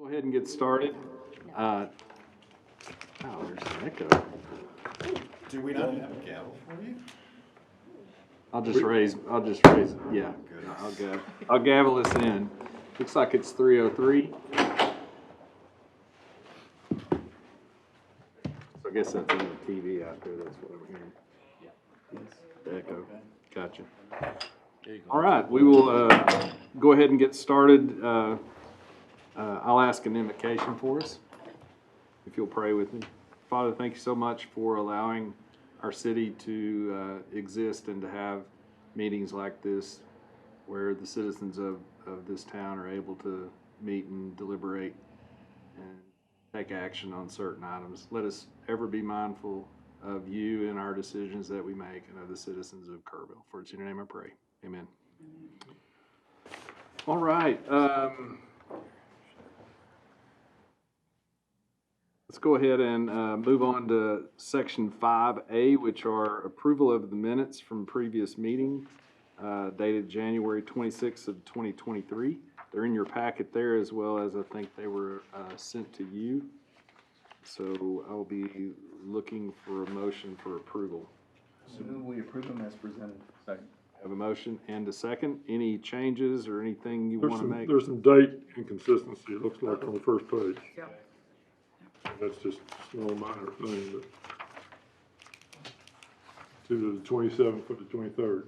Go ahead and get started. Oh, there's an echo. Do we not have a gavel for you? I'll just raise it. Yeah. I'll gavel us in. Looks like it's 3:03. So I guess that's on the TV out there. That's what I'm hearing. Yeah. The echo. Gotcha. All right, we will go ahead and get started. I'll ask an invocation for us, if you'll pray with me. Father, thank you so much for allowing our city to exist and to have meetings like this where the citizens of this town are able to meet and deliberate and take action on certain items. Let us ever be mindful of you in our decisions that we make and of the citizens of Kerrville. For it's in your name I pray. Amen. All right. Let's go ahead and move on to section 5A, which are approval of the minutes from previous meeting dated January 26th of 2023. They're in your packet there, as well as I think they were sent to you. So I'll be looking for a motion for approval. So we approve them as presented. Second. Have a motion and a second. Any changes or anything you want to make? There's some date inconsistency, it looks like, on the first page. Yeah. That's just a small minor thing, but it's either the 27th or the 23rd.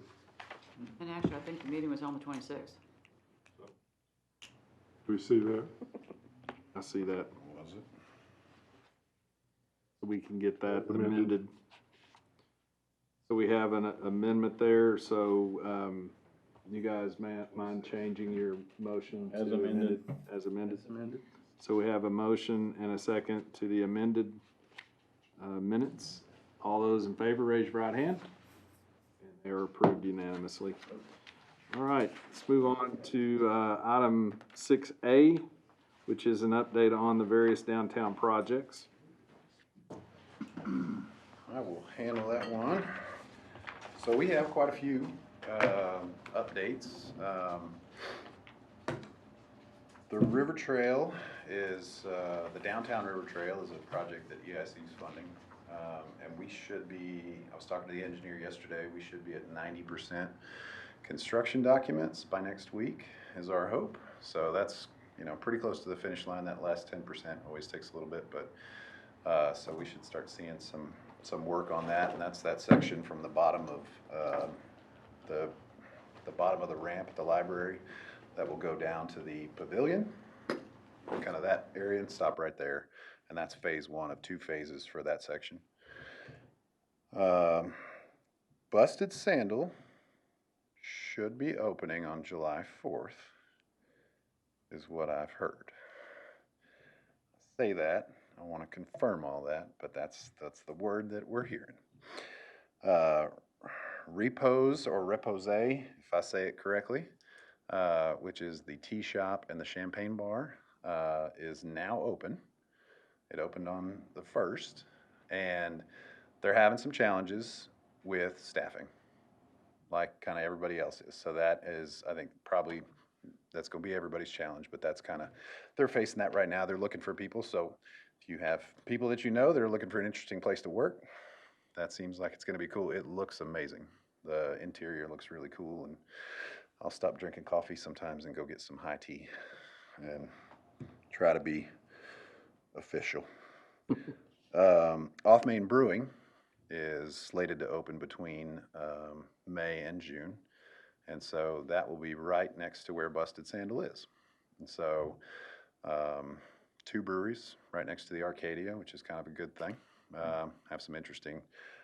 And actually, I think the meeting was on the 26th. Do we see that? I see that. Was it? We can get that Amended. amended. So we have an amendment there, so you guys mind changing your motion to As amended. As amended? As amended. So we have a motion and a second to the amended minutes. All those in favor, raise your right hand. And they are approved unanimously. All right, let's move on to item 6A, which is an update on the various downtown projects. I will handle that one. So we have quite a few updates. The River Trail is, the Downtown River Trail is a project that EIC is funding. And we should be, I was talking to the engineer yesterday, we should be at 90% construction documents by next week is our hope. So that's, pretty close to the finish line. That last 10% always takes a little bit, but so we should start seeing some work on that. And that's that section from the bottom of the bottom of the ramp at the library that will go down to the pavilion, kind of that area, and stop right there. And that's phase one of 2 phases for that section. Busted Sandal should be opening on July 4th, is what I've heard. I say that, I want to confirm all that, but that's the word that we're hearing. Repose or Repose, if I say it correctly, which is the tea shop and the champagne bar, is now open. It opened on the 1st, and they're having some challenges with staffing, like kind of everybody else is. So that is, I think, probably that's going to be everybody's challenge, but that's kind of, they're facing that right now. They're looking for people. So if you have people that that are looking for an interesting place to work, that seems like it's going to be cool. It looks amazing. The interior looks really cool, and I'll stop drinking coffee sometimes and go get some high tea and try to be official. Off Main Brewing is slated to open between May and June, and so that will be right next to where Busted Sandal is. And so 2 breweries right next to the Arcadia, which is kind of a good thing. Have some interesting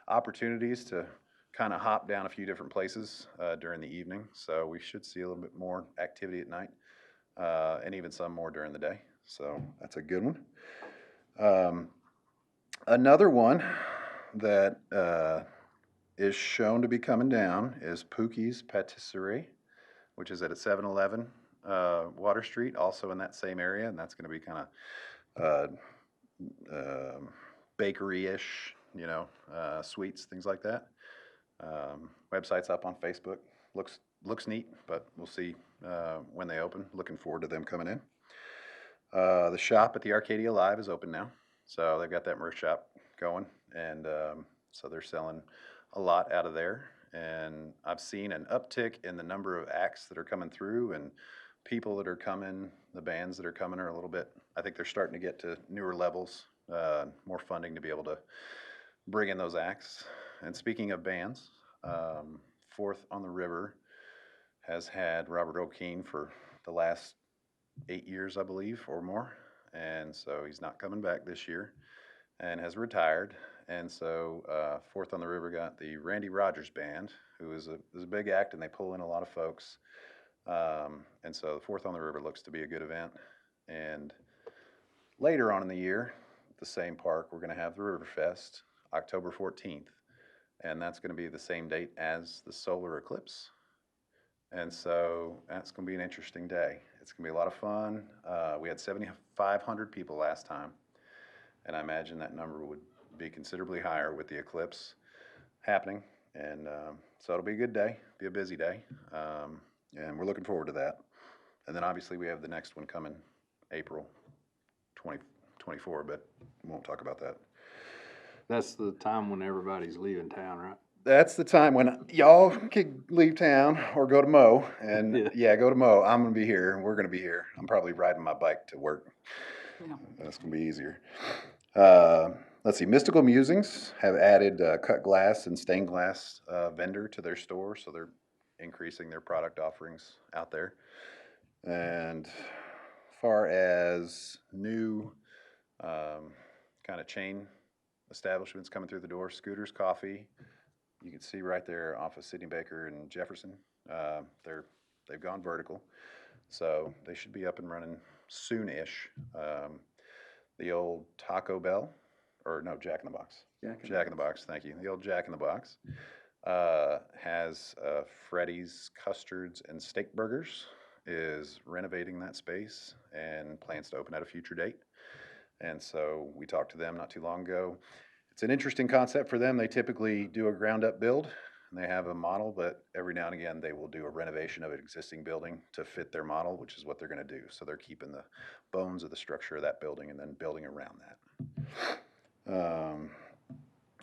opportunities to kind of hop down a few different places during the evening, so we should see a little bit more activity at night, and even some more during the day. So that's a good one. Another one that is shown to be coming down is Pookie's Patisserie, which is at a 7-Eleven Water Street, also in that same area, and that's going to be kind of bakery-ish, sweets, things like that. Website's up on Facebook. Looks neat, but we'll see when they open. Looking forward to them coming in. The shop at the Arcadia Live is open now, so they've got that merch shop going, and so they're selling a lot out of there. And I've seen an uptick in the number of acts that are coming through and people that are coming. The bands that are coming are a little bit. I think they're starting to get to newer levels, more funding to be able to bring in those acts. And speaking of bands, Fourth on the River has had Robert O'Keen for the last 8 years, I believe, or more. And so he's not coming back this year and has retired. And so Fourth on the River got the Randy Rogers Band, who is a big act, and they pull in a lot of folks. And so the Fourth on the River looks to be a good event. And later on in the year, at the same park, we're going to have the Riverfest, October 14th. And that's going to be the same date as the solar eclipse. And so that's going to be an interesting day. It's going to be a lot of fun. We had 7,500 people last time, and I imagine that number would be considerably higher with the eclipse happening. And so it'll be a good day, be a busy day, and we're looking forward to that. And then obviously we have the next one coming April 2024, but we won't talk about that. That's the time when everybody's leaving town, right? That's the time when y'all could leave town or go to Mo. And yeah, go to Mo. I'm going to be here. We're going to be here. I'm probably riding my bike to work. Yeah. That's going to be easier. Let's see. Mystical Musings have added cut glass and stained glass vendor to their store. So they're increasing their product offerings out there. And far as new kind of chain establishments coming through the door, Scooters Coffee. You can see right there off of Sidney Baker and Jefferson. They've gone vertical, so they should be up and running soon-ish. The old Taco Bell, or no, Jack in the Box. Jack in the Box. Thank you. The old Jack in the Box has Freddy's Custards and Steak Burgers. Is renovating that space and plans to open at a future date. And so we talked to them not too long ago. It's an interesting concept for them. They typically do a ground up build and they have a model, but every now and again they will do a renovation of an existing building to fit their model, which is what they're going to do. So they're keeping the bones of the structure of that building and then building around that.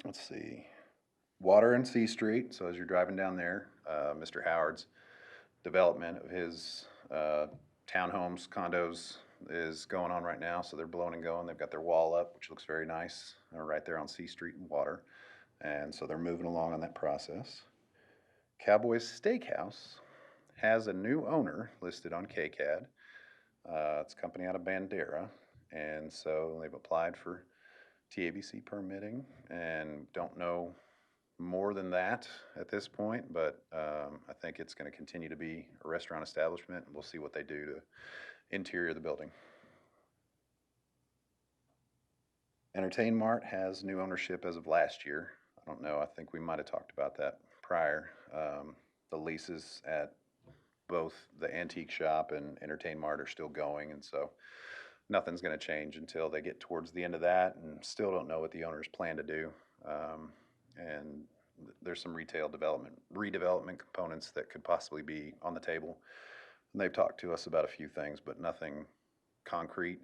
Let's see. Water and C Street. So as you're driving down there, Mr. Howard's development of his townhomes, condos, is going on right now, so they're blowing and going. They've got their wall up, which looks very nice. They're right there on C Street and Water, and so they're moving along on that process. Cowboys Steakhouse has a new owner listed on KCAD. It's a company out of Bandera, and so they've applied for TABC permitting and don't know more than that at this point, but I think it's going to continue to be a restaurant establishment, and we'll see what they do to interior of the building. Entertain Mart has new ownership as of last year. I don't know, I think we might have talked about that prior. The leases at both the antique shop and Entertain Mart are still going, and so nothing's going to change until they get towards the end of that, and still don't know what the owners plan to do. And there's some retail redevelopment components that could possibly be on the table. And they've talked to us about a few things, but nothing concrete.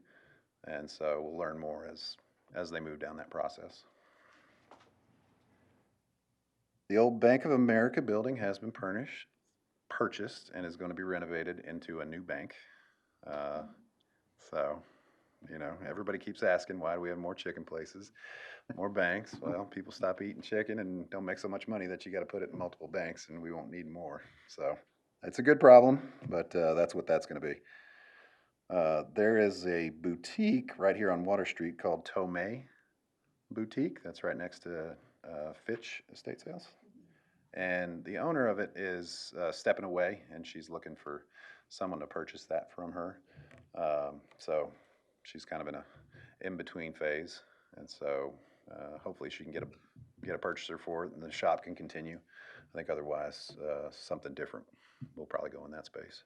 And so we'll learn more as they move down that process. The old Bank of America building has been purchased and is going to be renovated into a new bank. So, you know, everybody keeps asking, why do we have more chicken places, more banks? Well, people stop eating chicken and don't make so much money that you got to put it in multiple banks, and we won't need more. So it's a good problem, but that's what that's going to be. There is a boutique right here on Water Street called Tomei Boutique. That's right next to Fitch Estate Sales. And the owner of it is stepping away, and she's looking for someone to purchase that from her. So she's kind of in a in-between phase, and so hopefully she can get a purchaser for it, and the shop can continue. I think otherwise something different will probably go in that space.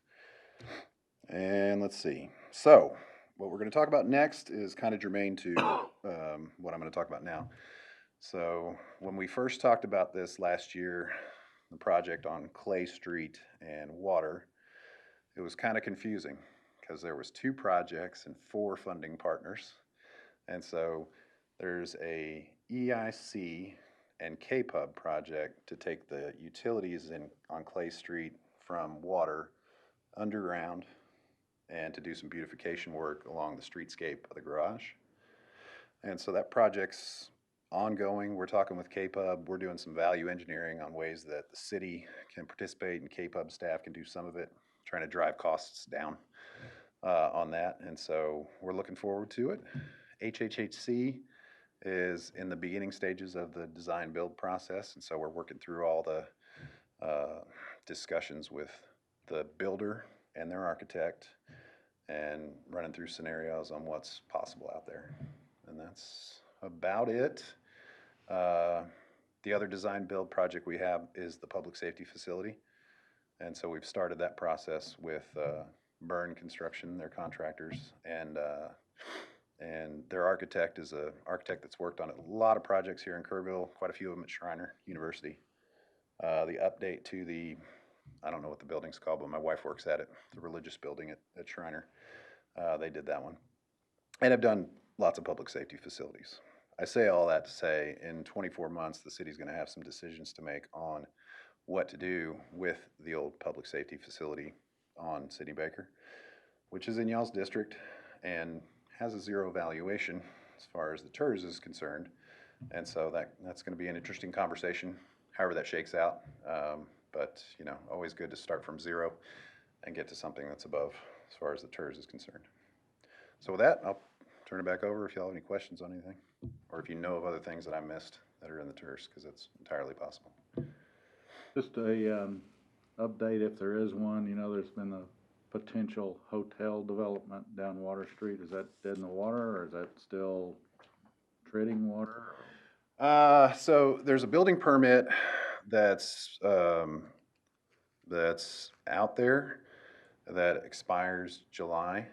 And let's see. So what we're going to talk about next is kind of germane to what I'm going to talk about now. So when we first talked about this last year, the project on Clay Street and Water, it was kind of confusing because there was 2 projects and 4 funding partners. And so there's a EIC and KPUB project to take the utilities on Clay Street from water underground and to do some beautification work along the streetscape of the garage. And so that project's ongoing. We're talking with KPUB. We're doing some value engineering on ways that the city can participate and KPUB staff can do some of it, trying to drive costs down on that. And so we're looking forward to it. HHHC is in the beginning stages of the design build process. And so we're working through all the discussions with the builder and their architect and running through scenarios on what's possible out there. And that's about it. The other design build project we have is the public safety facility. And so we've started that process with Burn Construction, their contractors, and their architect is an architect that's worked on a lot of projects here in Kerrville, quite a few of them at Schreiner University. The update to the, I don't know what the building's called, but my wife works at it, the religious building at Schreiner. They did that one. And have done lots of public safety facilities. I say all that to say in 24 months, the city's gonna have some decisions to make on what to do with the old public safety facility on Sidney Baker, which is in y'all's district and has a 0 valuation as far as the Tirz is concerned. And so that's gonna be an interesting conversation, however that shakes out. But you know, always good to start from 0 and get to something that's above as far as the Tirz is concerned. So with that, I'll turn it back over if y'all have any questions on anything, or if you know of other things that I missed that are in the Tirz, because it's entirely possible. Just a, update if there is one, you know, there's been a potential hotel development down Water Street. Is that dead in the water, or is that still treading water? So there's a building permit that's out there that expires July.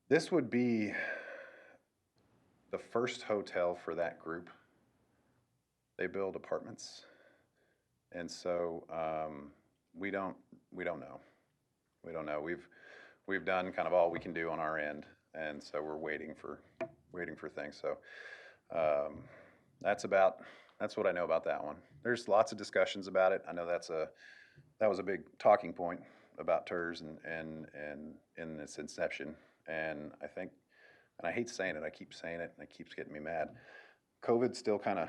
This would be the first hotel for that group. They build apartments, and so we don't know. We don't know. We've done kind of all we can do on our end, and so we're waiting for things. So that's what I know about that one. There's lots of discussions about it. I know that was a big talking point about Tirz and in its inception. And I think, and I hate saying it, I keep saying it, and it keeps getting me mad. COVID still kind of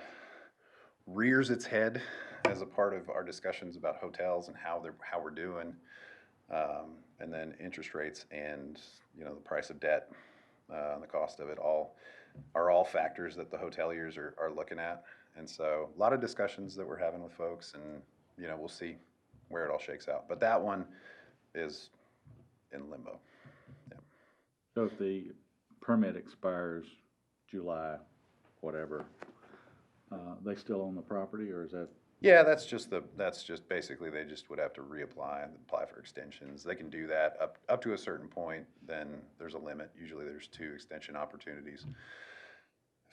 rears its head as a part of our discussions about hotels and how we're doing, and then interest rates and the price of debt, the cost of it are all factors that the hoteliers are looking at. And so a lot of discussions that we're having with folks, and we'll see where it all shakes out. But that one is in limbo. Yeah. So if the permit expires July, whatever, they still own the property, or is that? Yeah, that's just basically they just would have to reapply and apply for extensions. They can do that up to a certain point. Then there's a limit. Usually there's 2 extension opportunities.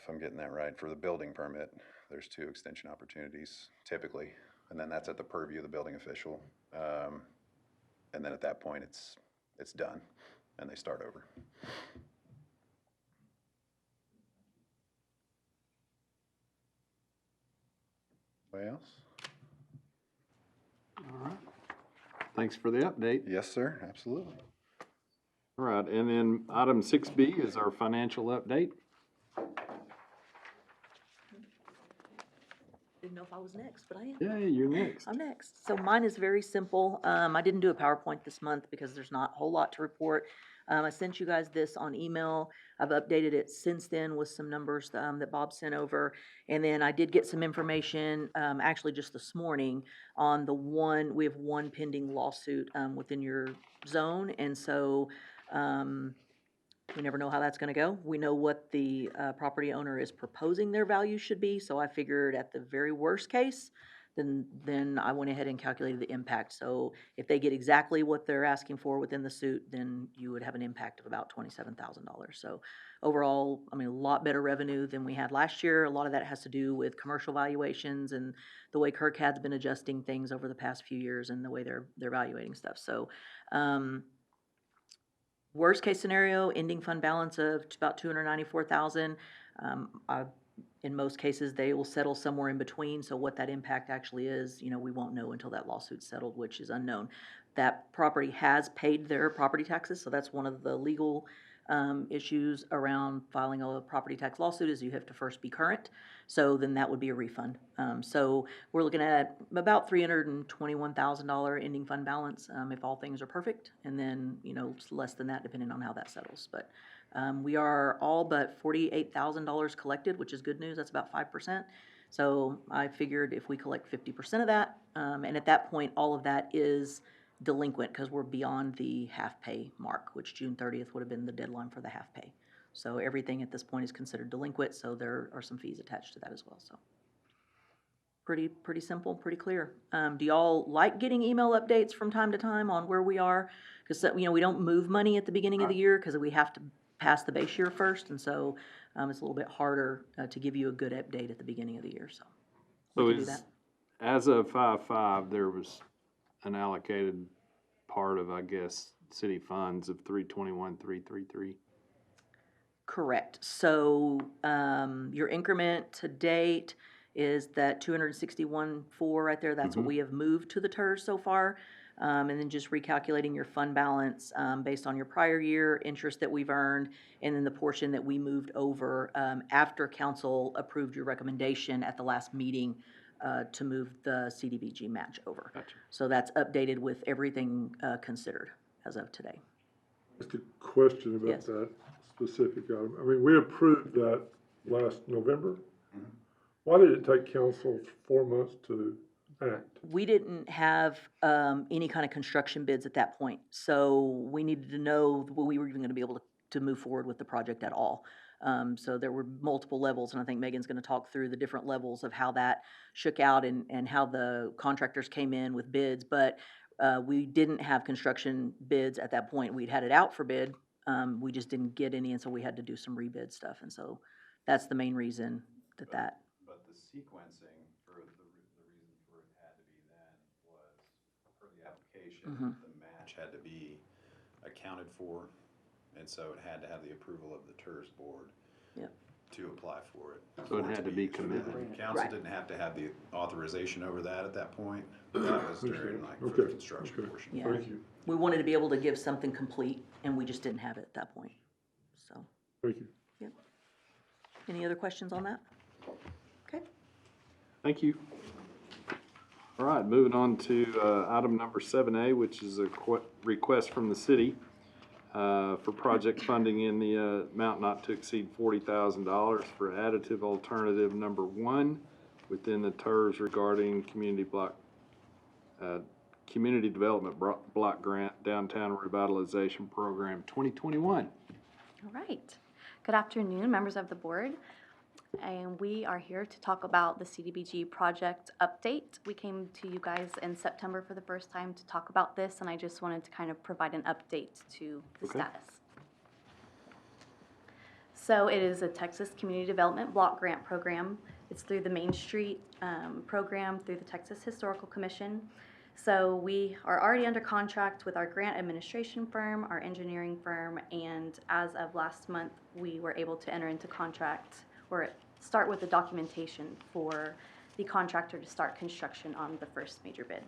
If I'm getting that right, for the building permit, there's 2 extension opportunities typically, and then that's at the purview of the building official. And then at that point, it's done, and they start over. Anybody else? All right. Thanks for the update. Yes, sir, absolutely. All right, and then item 6B is our financial update. Didn't know if I was next, but I am. Yeah, you're next. I'm next. So mine is very simple. I didn't do a PowerPoint this month because there's not a whole lot to report. I sent you guys this on email. I've updated it since then with some numbers that Bob sent over. And then I did get some information, actually just this morning, on we have one pending lawsuit within your zone. And so we never know how that's gonna go. We know what the property owner is proposing their value should be, so I figured at the very worst case, then I went ahead and calculated the impact. So if they get exactly what they're asking for within the suit, then you would have an impact of about $27,000. So overall, I mean, a lot better revenue than we had last year. A lot of that has to do with commercial valuations and the way CARCAD's been adjusting things over the past few years and the way they're evaluating stuff. So, worst case scenario, ending fund balance of about 294,000. In most cases, they will settle somewhere in between, so what that impact actually is, we won't know until that lawsuit's settled, which is unknown. That property has paid their property taxes, so that's one of the legal issues around filing a property tax lawsuit is you have to first be current, so then that would be a refund. So we're looking at about $321,000 ending fund balance if all things are perfect, and then, less than that depending on how that settles. But we are all but $48,000 collected, which is good news. That's about 5%. So I figured if we collect 50% of that, and at that point, all of that is delinquent because we're beyond the half pay mark, which June 30th would have been the deadline for the half pay. So everything at this point is considered delinquent, so there are some fees attached to that as well. So pretty simple, pretty clear. Do y'all like getting email updates from time to time on where we are? Because, we don't move money at the beginning of the year because we have to pass the base year first, and so it's a little bit harder to give you a good update at the beginning of the year. So we can do that. As of 5/5, there was an allocated part of, I guess, city funds of 321,333. Correct. So your increment to date is that 261.4 right there. That's what we have moved to the Tirz so far. And then just recalculating your fund balance based on your prior year interest that we've earned, and then the portion that we moved over after council approved your recommendation at the last meeting to move the CDBG match over. Gotcha. So that's updated with everything considered as of today. Just a question about Yes. that specific item. I mean, we approved that last November. Why did it take council 4 months to act? We didn't have any kind of construction bids at that point, so we needed to know whether we were even going to be able to move forward with the project at all. So there were multiple levels, and I think Megan's going to talk through the different levels of how that shook out and how the contractors came in with bids. But we didn't have construction bids at that point. We'd had it out for bid. We just didn't get any, and so we had to do some rebid stuff. And so that's the main reason that. But the sequencing for the reason for it had to be then was for the application, the match had to be accounted for, and so it had to have the approval of the Tirz board to apply for it. So it had to be committed. Council Right. didn't have to have the authorization over that at that point. That was during for the Okay. construction Okay. portion. Yeah. Thank you, We wanted to be able to give something complete, and we just didn't have it at that point. So, thank you. any other questions on that? Okay. Thank you. All right, moving on to item number 7A, which is a request from the city for project funding in the amount not to exceed $40,000 for additive alternative number 1 within the Tirz regarding community development block grant downtown revitalization program 2021. All right. Good afternoon, members of the board. And we are here to talk about the CDBG project update. We came to you guys in September for the first time to talk about this, and I just wanted to kind of provide an update to the status. So it is a Texas Community Development Block Grant Program. It's through the Main Street program through the Texas Historical Commission. So we are already under contract with our grant administration firm, our engineering firm, and as of last month, we were able to enter into contract or start with the documentation for the contractor to start construction on the first major bid.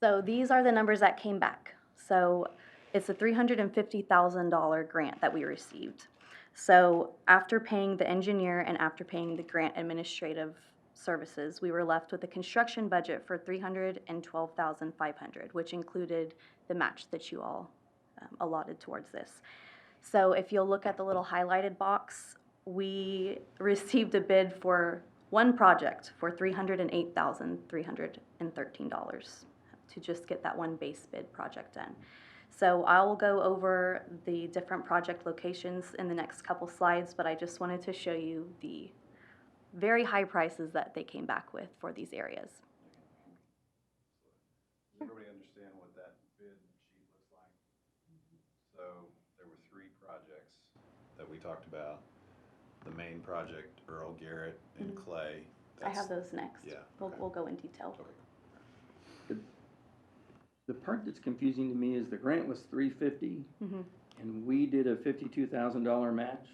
So these are the numbers that came back. So it's a $350,000 grant that we received. So after paying the engineer and after paying the grant administrative services, we were left with a construction budget for $312,500, which included the match that you all allotted towards this. So if you'll look at the little highlighted box, we received a bid for one project for $308,313 to just get that one base bid project done. So I'll go over the different project locations in the next couple slides, but I just wanted to show you the very high prices that they came back with for these areas. Does everybody understand what that bid sheet looks like? So there were 3 projects that we talked about. The main project, Earl Garrett and Clay. I have those next. Yeah, We'll, okay. we'll go in detail. Okay. The part that's confusing to me is the grant was $350, and we did a $52,000 match.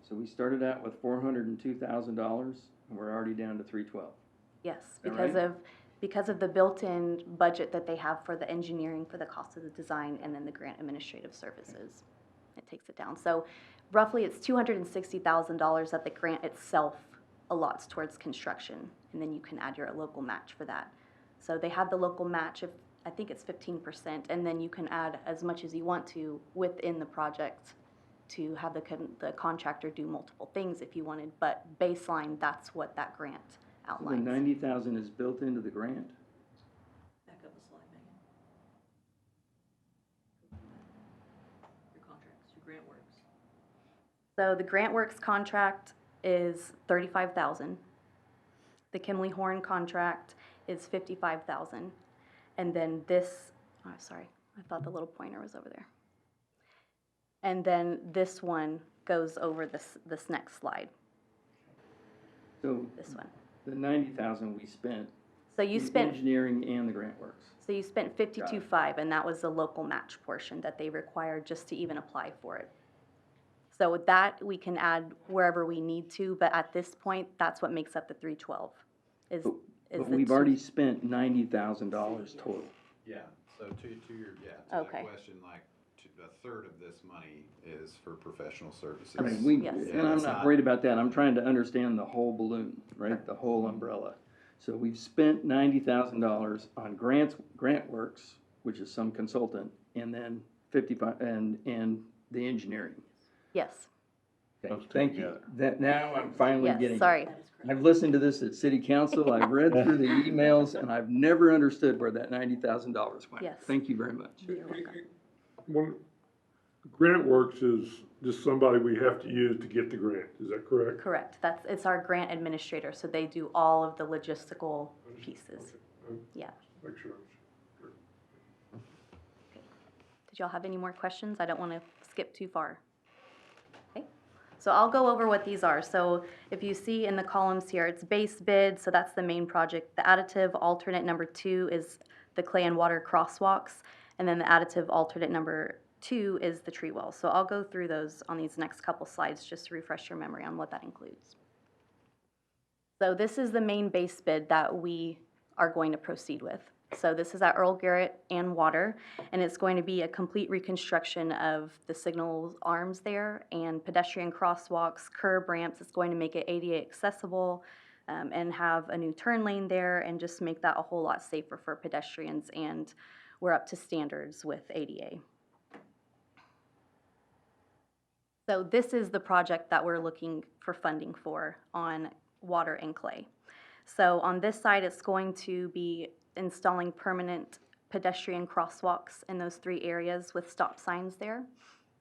So we started out with $402,000, and we're already down to $312. Yes, that because of the built-in budget that they have for the engineering, for the cost of the design, and then the grant administrative services. It takes it down. So roughly it's $260,000 that the grant itself allots towards construction, and then you can add your local match for that. So they have the local match of, I think it's 15%, and then you can add as much as you want to within the project to have the contractor do multiple things if you wanted, but baseline, that's what that grant So the outlines. 90,000 is built into the grant? Back up a slide, Megan. Your contracts, your grant works. So the Grant Works contract is $35,000. The Kimley Horn contract is $55,000. And then this, oh, sorry, I thought the little pointer was over there. And then this one goes over this next slide, So this one. the 90,000 we spent. So you the spent, engineering and the grant works. so you spent 52.5, and that was the local match portion that they required just to even apply for it. So with that, we can add wherever we need to, but at this point, that's what makes up the 312. Is But the we've two- already spent $90,000 total. Yeah, so to your, to Okay. that question, like, a third of this money is for professional services. I mean, we, Yes. and I'm it's not not- worried about that. I'm trying to understand the whole balloon, right? The whole umbrella. So we've spent $90,000 on grant works, which is some consultant, and then 55, and the engineering. Yes, Okay, Those two thank you. together. That, now I'm finally getting yes, it. sorry. I've listened to this at city council, I've read through the emails, and I've never understood where that $90,000 went. Yes. Thank you very much. You're welcome. One, Grant Works is just somebody we have to use to get the grant, is that correct? Correct, it's our grant administrator, so they do all of the logistical pieces. Yeah. Make sure. Did y'all have any more questions? I don't want to skip too far. Okay, so I'll go over what these are. So if you see in the columns here, it's base bid, so that's the main project. The additive alternate number 2 is the clay and water crosswalks, and then the additive alternate number 2 is the tree well. So I'll go through those on these next couple slides just to refresh your memory on what that includes. So this is the main base bid that we are going to proceed with. So this is at Earl Garrett and Water, and it's going to be a complete reconstruction of the signal arms there and pedestrian crosswalks, curb ramps. It's going to make it ADA accessible and have a new turn lane there and just make that a whole lot safer for pedestrians, and we're up to standards with ADA. So this is the project that we're looking for funding for on Water and Clay. So on this side, it's going to be installing permanent pedestrian crosswalks in those 3 areas with stop signs there.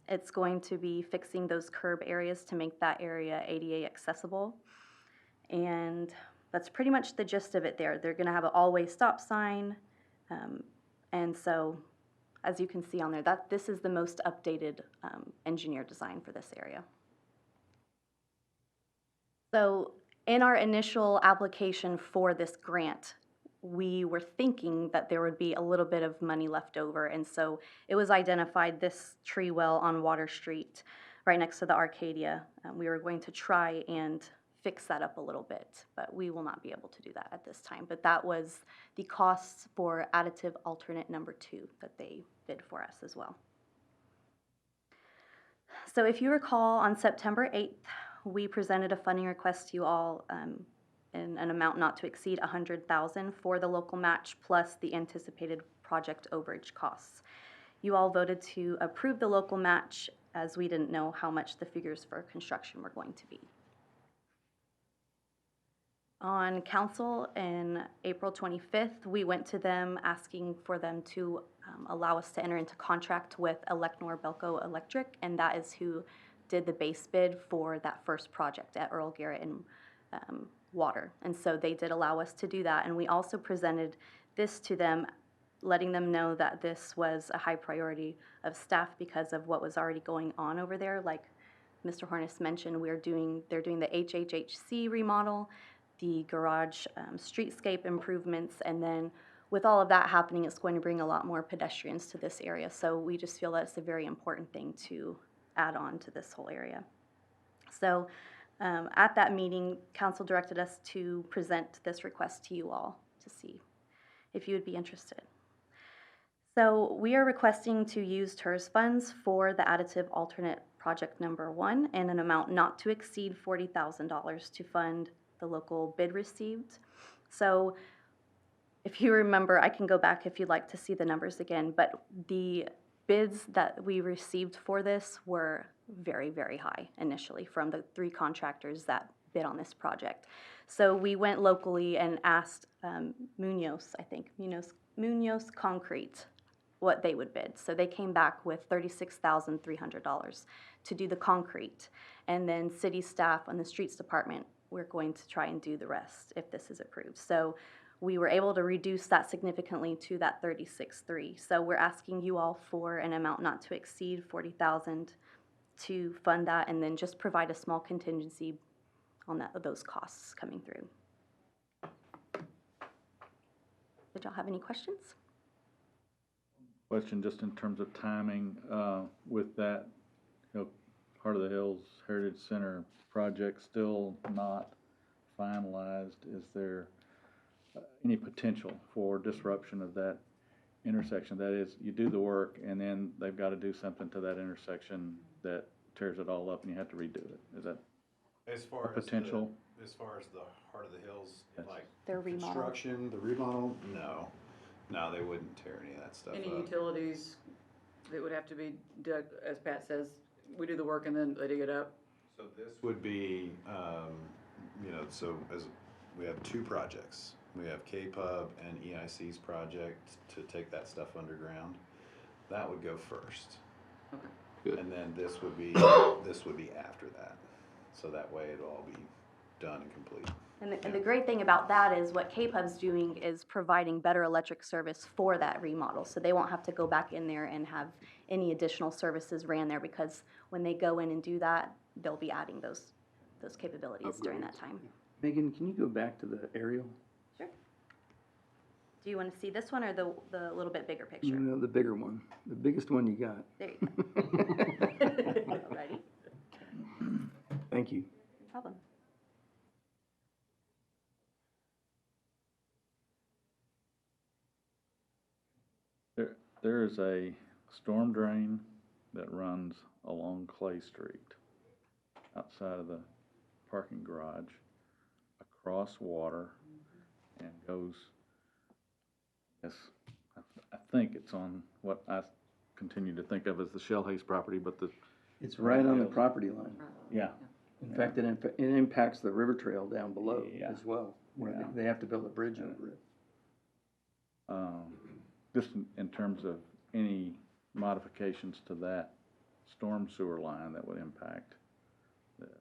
It's going to be fixing those curb areas to make that area ADA accessible. And that's pretty much the gist of it there. They're gonna have an all-way stop sign. And so, as you can see on there, this is the most updated engineer design for this area. So in our initial application for this grant, we were thinking that there would be a little bit of money left over, and so it was identified this tree well on Water Street, right next to the Arcadia. We were going to try and fix that up a little bit, but we will not be able to do that at this time. But that was the costs for additive alternate number 2 that they bid for us as well. So if you recall, on September 8th, we presented a funding request to you all in an amount not to exceed $100,000 for the local match plus the anticipated project overage costs. You all voted to approve the local match as we didn't know how much the figures for construction were going to be. On council in April 25th, we went to them asking for them to allow us to enter into contract with Elecnor Belco Electric, and that is who did the base bid for that first project at Earl Garrett water. And so they did allow us to do that. And we also presented this to them, letting them know that this was a high priority of staff because of what was already going on over there. Like Mr. Hornis mentioned, they're doing the HHHC remodel, the garage streetscape improvements, and then with all of that happening, it's going to bring a lot more pedestrians to this area. So we just feel that it's a very important thing to add on to this whole area. So at that meeting, council directed us to present this request to you all to see if you would be interested. So we are requesting to use Tirz funds for the additive alternate project number 1 and an amount not to exceed $40,000 to fund the local bid received. So if you remember, I can go back if you'd like to see the numbers again, but the bids that we received for this were very, very high initially from the 3 contractors that bid on this project. So we went locally and asked Munoz Concrete what they would bid. So they came back with $36,300 to do the concrete. And then city staff on the streets department, we're going to try and do the rest if this is approved. So we were able to reduce that significantly to that $36,300. So we're asking you all for an amount not to exceed $40,000 to fund that, and then just provide a small contingency on those costs coming through. Did y'all have any questions? Question just in terms of timing, with that, Heart of the Hills Heritage Center project still not finalized. Is there any potential for disruption of that intersection? That is, you do the work and then they've got to do something to that intersection that tears it all up and you have to redo it. Is that As far a potential? As far as the Heart of the Hills, Yes. like Their remodel. construction, the remodel, no. No, they wouldn't tear any of that stuff Any up. utilities that would have to be dug, as Pat says, we do the work and then they dig it up? So this would be, so as, we have 2 projects. We have K-Pub and EIC's project to take that stuff underground. That would go first. Okay. Good. And then this would be after that. So that way it'll all be done and complete. And the great thing about that is what K-Pub's doing is providing better electric service for that remodel. So they won't have to go back in there and have any additional services ran there, because when they go in and do that, they'll be adding those capabilities during that time. Megan, can you go back to the aerial? Sure. Do you want to see this one or the little bit bigger picture? No, the bigger one, the biggest one you got. There you go. Ready? Thank you. No problem. There is a storm drain that runs along Clay Street, outside of the parking garage, across water, and goes, yes, I think it's on what I continue to think of as the Shell Hayes property, but It's right on the property line. yeah. In fact, it impacts the river trail down below Yeah. as well, where Yeah. they have to build a bridge over it. Just in terms of any modifications to that storm sewer line that would impact this.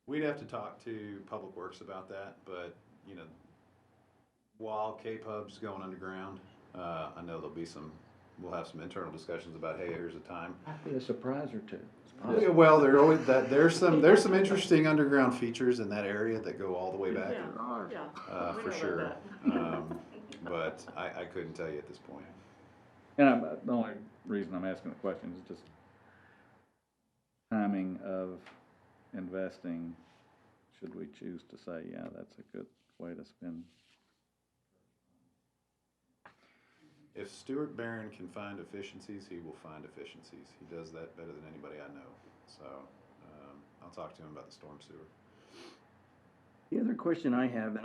We'd have to talk to Public Works about that, but, while K-Pub's going underground, I know we'll have some internal discussions about, hey, here's a time. Might be a surprise or two. Yeah, well, there's some interesting underground features in that area that go all the way back, Yeah. for sure. But I couldn't tell you at this point. And the only reason I'm asking the question is just timing of investing. Should we choose to say, yeah, that's a good way to spend? If Stuart Barron can find efficiencies, he will find efficiencies. He does that better than anybody I know. So I'll talk to him about the storm sewer. The other question I have,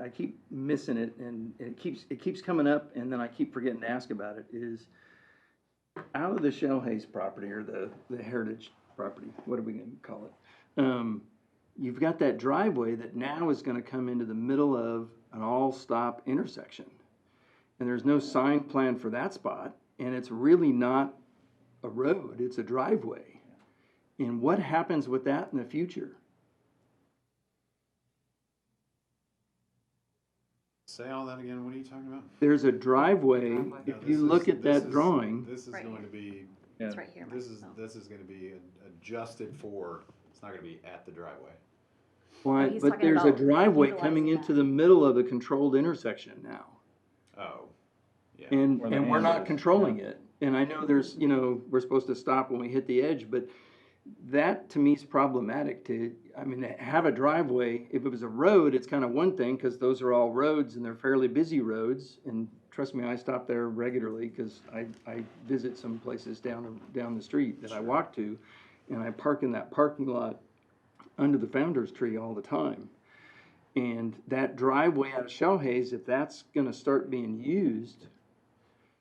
I keep missing it, and it keeps coming up, and then I keep forgetting to ask about it, is out of the Shell Hayes property, or the Heritage property, what are we gonna call it? You've got that driveway that now is gonna come into the middle of an all-stop intersection. And there's no sign plan for that spot, and it's really not a road, it's a driveway. And what happens with that in the future? Say all that again, what are you talking about? There's a driveway, Driveway. if No, you this look is- at this that is- drawing, This is Right going here. to be, It's right here. this is, Mike. this is gonna be adjusted for, it's not gonna be at the driveway. why, he's but talking there's a about driveway coming utilizing into that. the middle of the controlled intersection now. Oh, yeah. And, Where the and we're hand not is, controlling it. And I know there's, we're supposed to stop when we hit the edge, but that to me is problematic to, I mean, to have a driveway, if it was a road, it's kind of one thing, because those are all roads and they're fairly busy roads. And trust me, I stop there regularly, because I visit some places down the street that I walk to, and I park in that parking lot under the founder's tree all the time. And that driveway out of Shell Haze, if that's gonna start being used,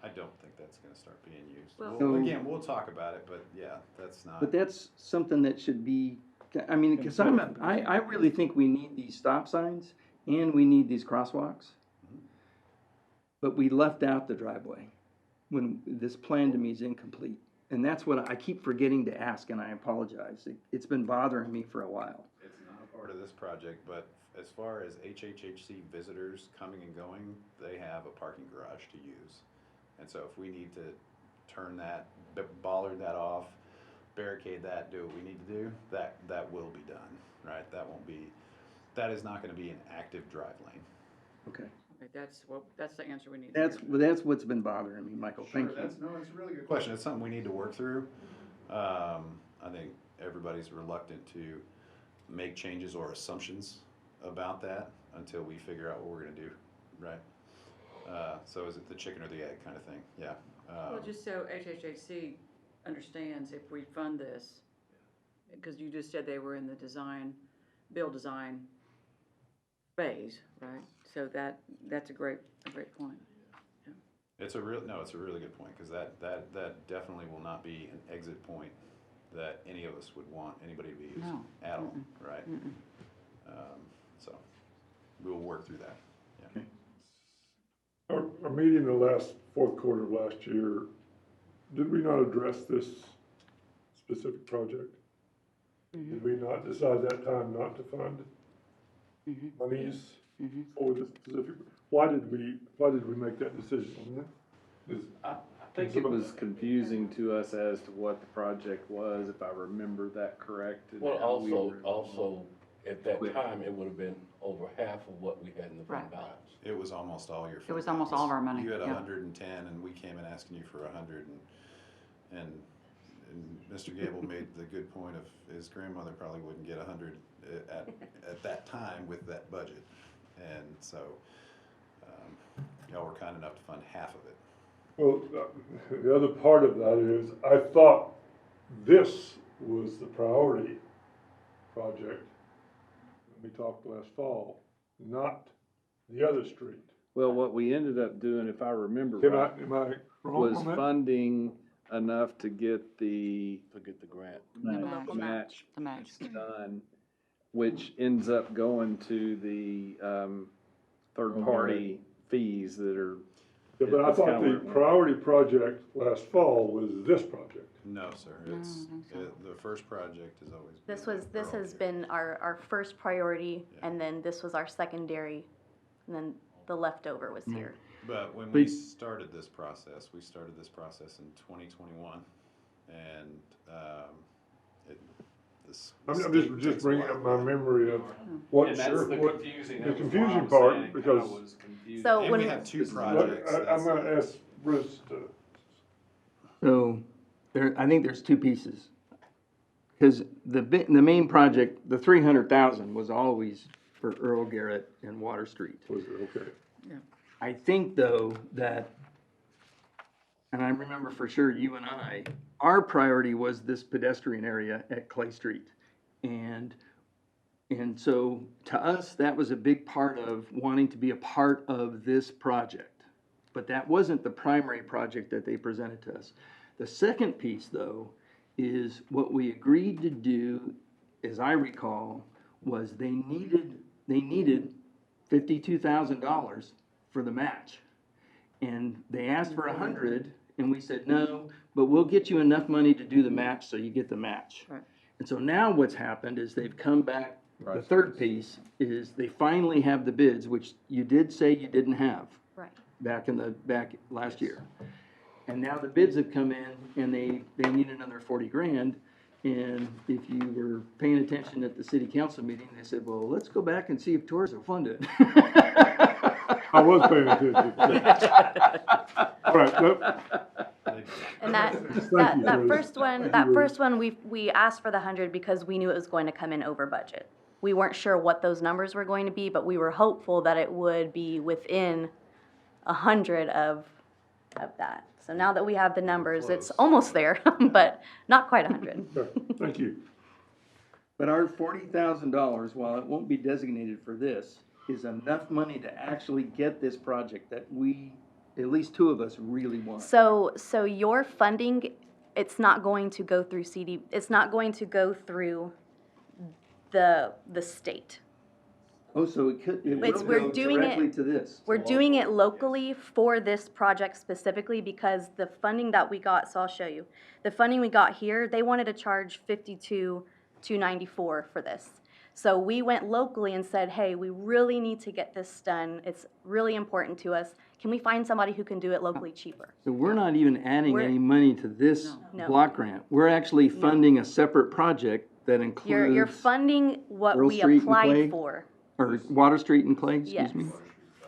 I don't think that's gonna start being used. Well- Well, again, we'll talk about it, but yeah, that's not. but that's something that should be, I mean, because I really think we need these stop signs and we need these crosswalks. But we left out the driveway when this plan to me is incomplete. And that's what I keep forgetting to ask, and I apologize. It's been bothering me for a while. It's not a part of this project, but as far as HHHC visitors coming and going, they have a parking garage to use. And so if we need to turn that, bollard that off, barricade that, do what we need to do, that will be done, right? That is not gonna be an active drive lane. Okay. Okay, that's the answer we need. That's what's been bothering me, Michael. Thank you. That's a really good question. It's something we need to work through. I think everybody's reluctant to make changes or assumptions about that until we figure out what we're gonna do, right? So is it the chicken or the egg kind of thing? Yeah. Well, just so HHHC understands, if we fund this, because you just said they were in the build design phase, right? So that's a great point. It's a really good point, because that definitely will not be an exit point that any of us would want anybody to use No. at all, right? So we will work through that. Yeah. Our meeting the last fourth quarter of last year, did we not address this specific project? Did we not decide that time not to fund monies for this specific? Why did we make that decision? I think it was confusing to us as to what the project was, if I remember that correct. and Well, how we were- also, at that time, it would have been over half of what we had in the fund Right. balance. It was almost all your. It was almost all of our money, You had yeah. 110, and we came in asking you for 100, and Mr. Gable made the good point of his grandmother probably wouldn't get 100 at that time with that budget, and so y'all were kind enough to fund half of it. Well, the other part of that is, I thought this was the priority project we talked last fall, not the other street. Well, what we ended up doing, if I remember Am right, I wrong was on that? funding enough to get the Forget the grant. local match The match. done, which ends up going to the third-party fees that are. Yeah, but I that's kinda thought where the it went. priority project last fall was this project. No, sir, the first project is always. This been was, the this Pearl has Jam. been our first priority, Yeah. and then this was our secondary, and then the leftover was here. But when we started this process in 2021, and I'm just bringing up my memory of what, And that's the what, confusing, the that was why I confusing was part, saying it kinda because- was confusing. So And when, we have two I'm projects. that's gonna it. ask Bruce to, So, I think there's two pieces. Because the main project, the 300,000 was always for Earl Garrett and Water Street. was it, okay. I think though that, and I remember for sure you and our priority was this pedestrian area at Clay Street. And so to us, that was a big part of wanting to be a part of this project. But that wasn't the primary project that they presented to us. The second piece though, is what we agreed to do, as I recall, was they needed $52,000 for the match. And they asked for 100, and we said, no, but we'll get you enough money to do the match, so you get the match. Right. And so now what's happened is they've come back The third piece is they finally have the bids, which you did say you didn't have Right. back last year. And now the bids have come in and they need another 40 grand. And if you were paying attention at the city council meeting, they said, well, let's go back and see if Tirz will fund it. I was paying attention. All right, And that, Thank you, that Tirz. first one, we asked for the 100 because we knew it was going to come in over budget. We weren't sure what those numbers were going to be, but we were hopeful that it would be within 100 of that. So now that we have the numbers, it's almost there, but not quite 100. Okay, thank you. But our $40,000, while it won't be designated for this, is enough money to actually get this project that we, at least two of us, really want. So your funding, it's not going to go through it's not going to go through the state. Oh, so it will we're go doing it- directly to this. We're doing it locally for this project specifically because the funding that we got, so I'll show you. The funding we got here, they wanted to charge $52,294 for this. So we went locally and said, hey, we really need to get this done. It's really important to us. Can we find somebody who can do it locally cheaper? So we're not even adding We're- any money to this No. block grant. We're actually funding a separate project that includes. You're funding what Earl we Street and Clay? applied for. Or Water Street and Clay, excuse Yes. me?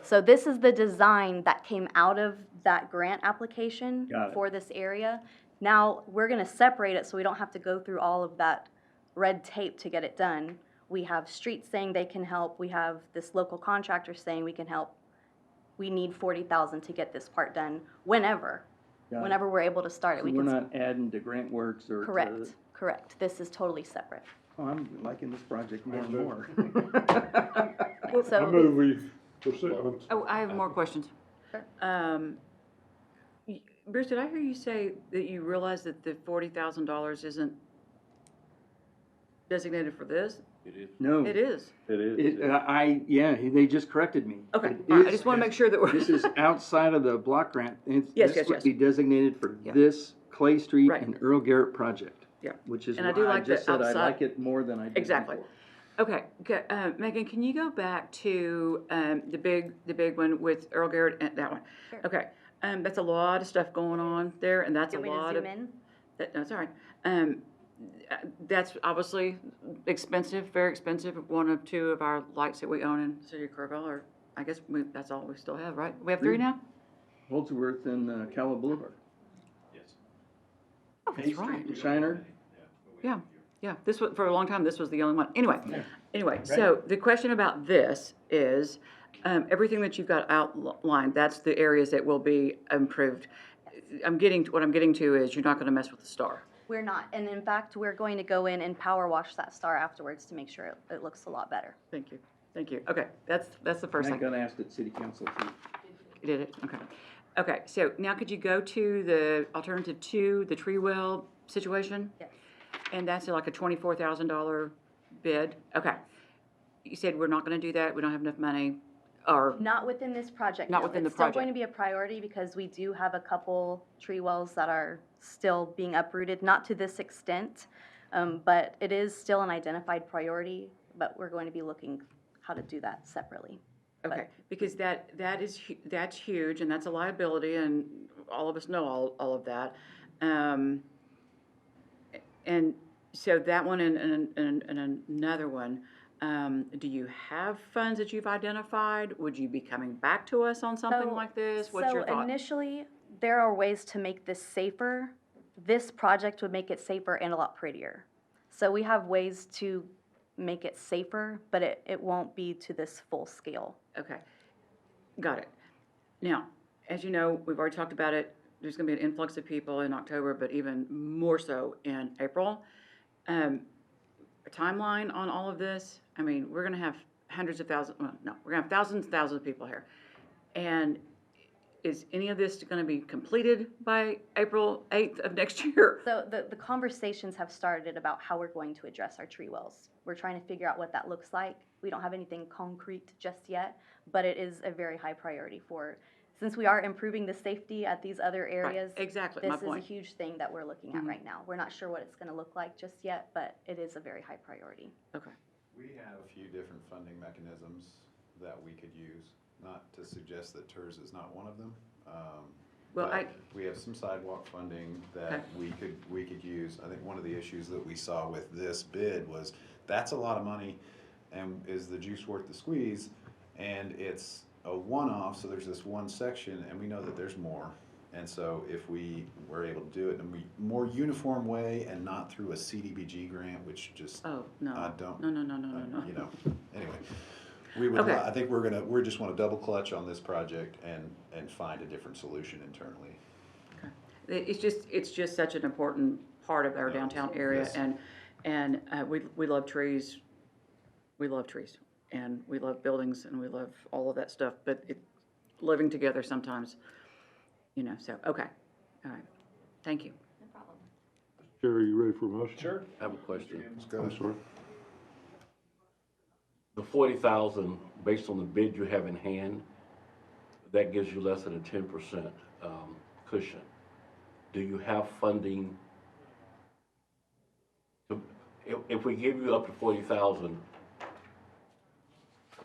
So this is the design that came out of that grant application Got it. for this area. Now, we're gonna separate it so we don't have to go through all of that red tape to get it done. We have streets saying they can help, we have this local contractor saying we can help. We need 40,000 to get this part done whenever Got it. we're able to start it. So We we're can. not adding to Grant Works or to. Correct. This is totally separate. Oh, I'm liking this project more and more. I So, move we proceed. Oh, I have more questions. Sure. Bruce, did I hear you say that you realize that the $40,000 isn't designated for this? It is. No. It is. It is. They just corrected me. Okay, It all right, I is- just want to make sure that we're. This is outside of the block grant. Yes, This yes, would yes. be designated for Yeah. this Clay Street Right. and Earl Garrett project. Yeah. Which is And why I do I like the just said I outside- like it more than I did Exactly. before. Okay, Megan, can you go back to the big one with Earl Garrett and that one? Sure. Okay, that's a lot of stuff going on there, and that's do a you want lot me of. to zoom in? No, it's all right. That's obviously expensive, very expensive. One of two of our lights that we own in the city of Kerrville, or I guess that's all we still have, right? We have three now? Holdsworth and Calla Boulevard. Oh, that's Hay Street right. and Shiner. Yeah, this was, for a long time, this was the only one. Anyway, so the question about this is, everything that you've got outlined, that's the areas that will be improved. What I'm getting to is you're not gonna mess with the star. We're not, and in fact, we're going to go in and power wash that star afterwards to make sure it looks a lot better. Thank you. Okay, that's the first And I thing. got asked at city council too. You did it? Okay. Okay, so now could you go to the alternative two, the tree well situation? Yes. And that's like a $24,000 bid? Okay. You said we're not gonna do that, we don't have enough money, or, Not within this project, Not no. within the It's still going project. to be a priority because we do have a couple tree wells that are still being uprooted, not to this extent, but it is still an identified priority, but we're going to be looking how to do that separately. okay, because that's huge, and that's a liability, and all of us know all of that. And so that one and another one, do you have funds that you've identified? Would you be coming back to us on something So- like this? What's your So thought? initially, there are ways to make this safer. This project would make it safer and a lot prettier. So we have ways to make it safer, but it won't be to this full scale. Okay, got it. Now, as you know, we've already talked about it, there's gonna be an influx of people in October, but even more so in April. A timeline on all of this, I mean, we're gonna have hundreds of thousands, well, no, we're gonna have thousands and thousands of people here. And is any of this gonna be completed by April 8th of next year? So the conversations have started about how we're going to address our tree wells. We're trying to figure out what that looks like. We don't have anything concrete just yet, but it is a very high priority since we are improving the safety at these other areas. exactly, my This is a point. huge thing that we're looking at right now. We're not sure what it's gonna look like just yet, but it is a very high priority. Okay, We have a few different funding mechanisms that we could use, not to suggest that Tirz is not one of them. Well, But we have some sidewalk funding that we could use. I think one of the issues that we saw with this bid was, that's a lot of money, and is the juice worth the squeeze? And it's a one-off, so there's this one section, and we know that there's more. And so if we were able to do it in a more uniform way and not through a CDBG grant, which just, oh, no. I don't. No. You know, anyway, we would, Okay. I think we just wanna double clutch on this project and find a different solution internally. It's just such an important part of our No, downtown area, yes. and we love trees. We love trees, and we love buildings, and we love all of that stuff, but living together sometimes, so, okay, all right, thank you. No problem. Jerry, you ready for a motion? Sure. I have a question. I'm sorry. The 40,000, based on the bid you have in hand, that gives you less than a 10% cushion. Do you have funding? If we give you up to 40,000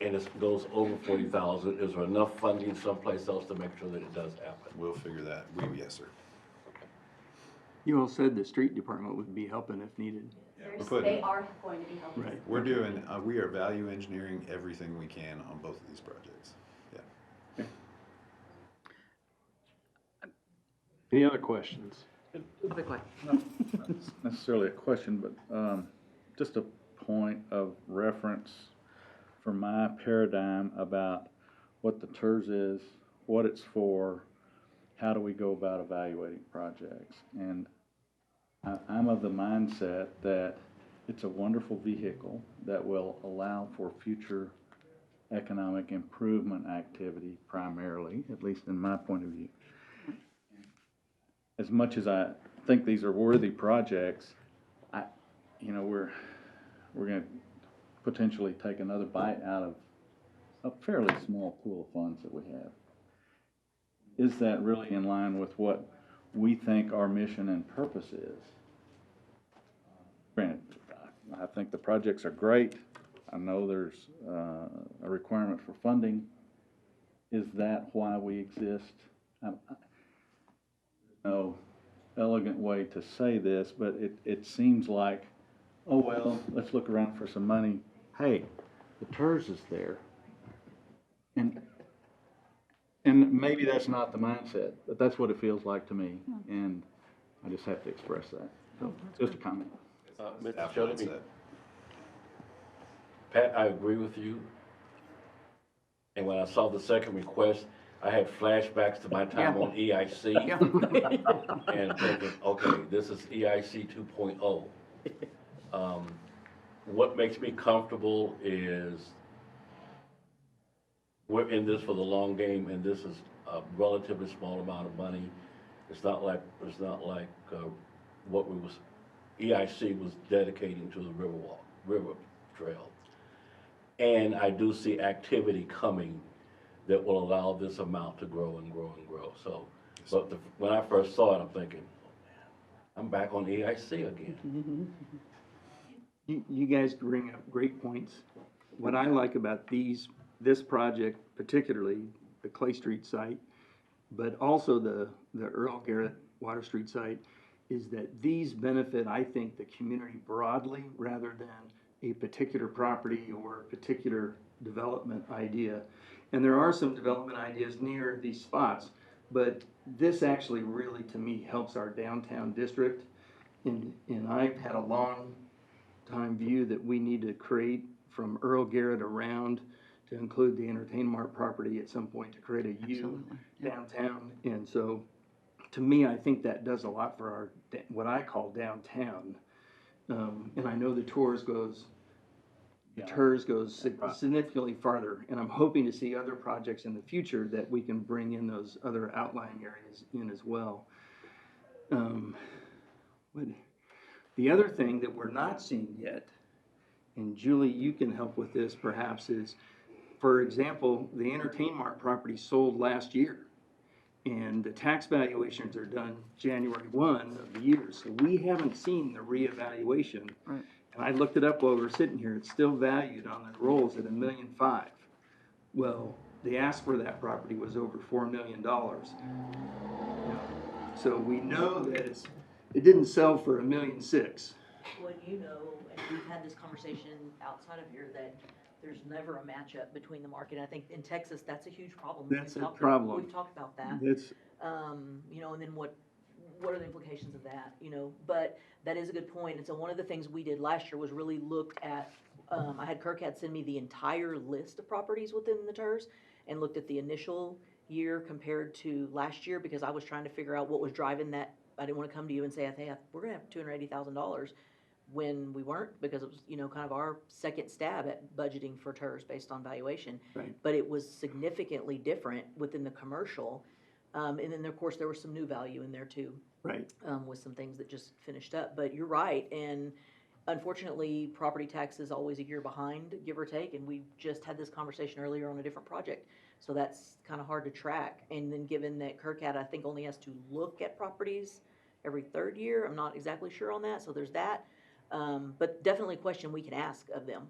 and it goes over 40,000, is there enough funding someplace else to make sure that it does happen? We'll figure that, yes, sir. You all said the street department would be helping if needed. They are going to be helping. Right. We're doing, we are value engineering everything we can on both of these projects. Yeah. Any other questions? Quickly. Not necessarily a question, but just a point of reference for my paradigm about what the Tirz is, what it's for, how do we go about evaluating projects. And I'm of the mindset that it's a wonderful vehicle that will allow for future economic improvement activity primarily, at least in my point of view. As much as I think these are worthy projects, we're gonna potentially take another bite out of a fairly small pool of funds that we have. Is that really in line with what we think our mission and purpose is? Granted, I think the projects are great. I know there's a requirement for funding. Is that why we exist? No elegant way to say this, but it seems like, oh, well, let's look around for some money. Hey, the Tirz is there. And maybe that's not the mindset, but that's what it feels like to me, and I just have to express that. So, just a comment. Mr. Staff Shelby, mindset. Pat, I agree with you. And when I saw the second request, I had flashbacks to my time on EIC. And thinking, okay, this is EIC 2.0. What makes me comfortable is we're in this for the long game, and this is a relatively small amount of money. It's not like what EIC was dedicating to the river trail. And I do see activity coming that will allow this amount to grow and grow and grow. So, but when I first saw it, I'm thinking, I'm back on EIC again. You guys bring up great points. What I like about this project, particularly the Clay Street site, but also the Earl Garrett Water Street site, is that these benefit, I think, the community broadly rather than a particular property or a particular development idea. And there are some development ideas near these spots, but this actually really, to me, helps our downtown district. And I've had a long time view that we need to create from Earl Garrett around to include the Entertain Mart property at some point to create a U downtown. And so, to me, I think that does a lot for our, what I call downtown. And I know the Tirz goes significantly farther, and I'm hoping to see other projects in the future that we can bring in those other outlying areas in as well. But the other thing that we're not seeing yet, and Julie, you can help with this perhaps, is, for example, the Entertain Mart property sold last year, and the tax valuations are done January 1 of the year, so we haven't seen the reevaluation. Right. I looked it up while we were sitting here, it's still valued on the rolls at $1.5 million. Well, the ask for that property was over $4 million. So we know that it didn't sell for $1.6 million. Well, you know, and we've had this conversation outside of here, that there's never a matchup between the market. I think in Texas, that's a huge problem. That's We've a talked- problem. We've talked about that. It's, You know, and then what are the implications of that, you know? But that is a good point. And so one of the things we did last year was really looked at, I had Kirk had send me the entire list of properties within the Tirz and looked at the initial year compared to last year, because I was trying to figure out what was driving that. I didn't want to come to you and say, hey, we're gonna have $280,000 when we weren't, because it was, you know, kind of our second stab at budgeting for Tirz based on valuation. Right. But it was significantly different within the commercial. And then, of course, there was some new value in there too, right. with some things that just finished up. But you're right, and unfortunately, property tax is always a year behind, give or take, and we just had this conversation earlier on a different project. So that's kind of hard to track. And then given that Kirkcat, I think, only has to look at properties every third year, I'm not exactly sure on that, so there's that. But definitely a question we can ask of them.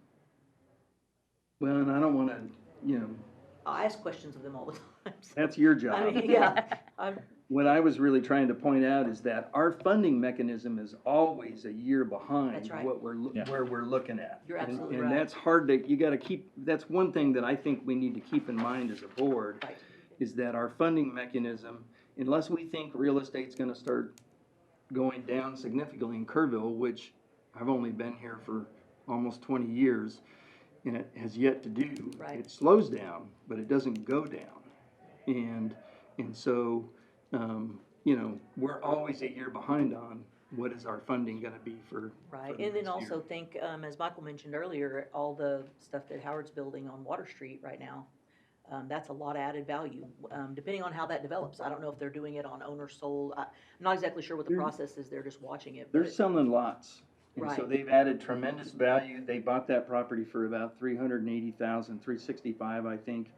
Well, and I don't want to, you know, I ask questions of them all the time. So, that's your job. I mean, yeah, What I was really trying to point out is that our funding mechanism is always a year behind That's right. what where we're looking at. You're absolutely And right. that's hard to, you gotta keep, that's one thing that I think we need to keep in mind as a board, right. is that our funding mechanism, unless we think real estate's gonna start going down significantly in Kerrville, which I've only been here for almost 20 years, and it has yet to do. Right. It slows down, but it doesn't go down. And so, you know, we're always a year behind on what is our funding gonna be for. Right, for the and then next also year. think, as Michael mentioned earlier, all the stuff that Howard's building on Water Street right now, that's a lot of added value, depending on how that develops. I don't know if they're doing it on owner sold, I'm not exactly sure what the process is, they're just watching it. They're but- selling lots. And so Right. they've added tremendous value. They bought that property for about $380,000, $365,000, I think.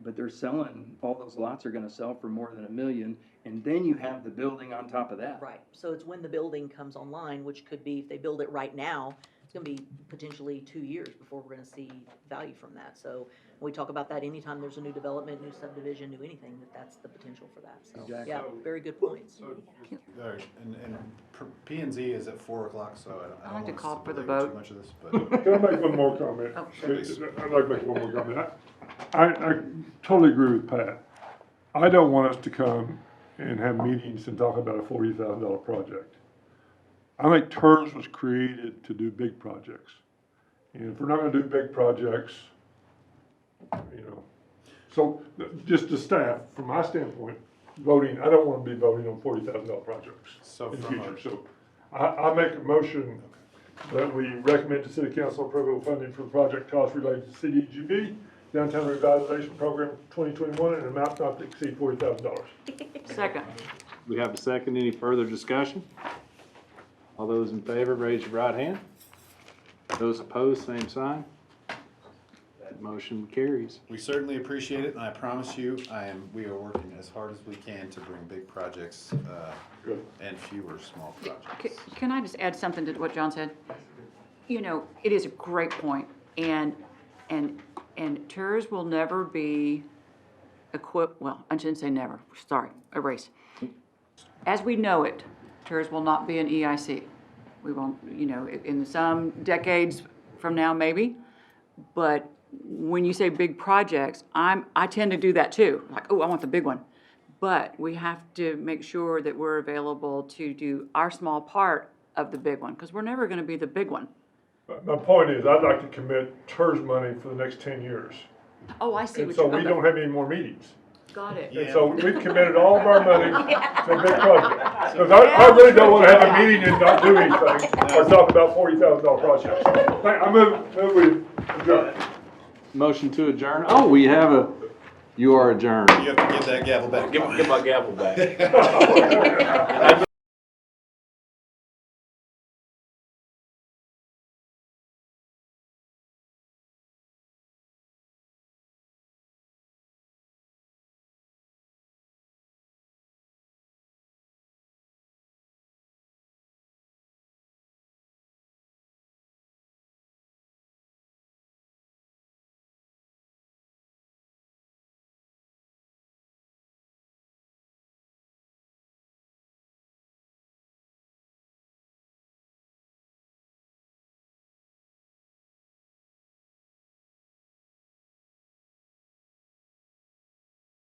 But they're selling, all those lots are gonna sell for more than $1 million. And then you have the building on top of that. Right, so it's when the building comes online, which could be, if they build it right now, it's gonna be potentially 2 years before we're gonna see value from that. So we talk about that anytime there's a new development, new subdivision, new anything, that's the potential for that, so, Exactly. yeah, very good points. And P and Z is at 4 o'clock, so I I'd don't like to want call us for the belabor vote. too much of this, but. Can I make one more comment? Oh, I'd like to make one more comment. I totally agree with Pat. I don't want us to come and have meetings and talk about a $40,000 project. I think Tirz was created to do big projects. And if we're not gonna do big projects, you know, so just the staff, from my standpoint, voting, I don't wanna be voting on $40,000 projects So in the from future. a- So I make a motion that we recommend to City Council approval of funding for project costs related to CDGB, Downtown Revitalization Program 2021, and amount not to exceed $40,000. Second. We have a second. Any further discussion? All those in favor, raise your right hand. Those opposed, same sign. That motion carries. We certainly appreciate it, and I promise you, we are working as hard as we can to bring big projects, Good. and fewer small projects. Can I just add something to what John said? You know, it is a great point, and Tirz will never be well, I shouldn't say never, sorry, erase. As we know it, Tirz will not be an EIC. We won't, you know, in some decades from now, maybe, but when you say big projects, I tend to do that too, like, oh, I want the big one. But we have to make sure that we're available to do our small part of the big one, because we're never gonna be the big one. My point is, I'd like to commit Tirz money for the next 10 years. Oh, I see And what so you're, we don't okay, have any more meetings. got it. And so we've committed all of our money to a big project. Because I really don't want to have a meeting and not do anything, or talk about $40,000 projects. I move we adjourn. Motion to adjourn. Oh, we have you are adjourned. You have to give that gavel back. Give my gavel back.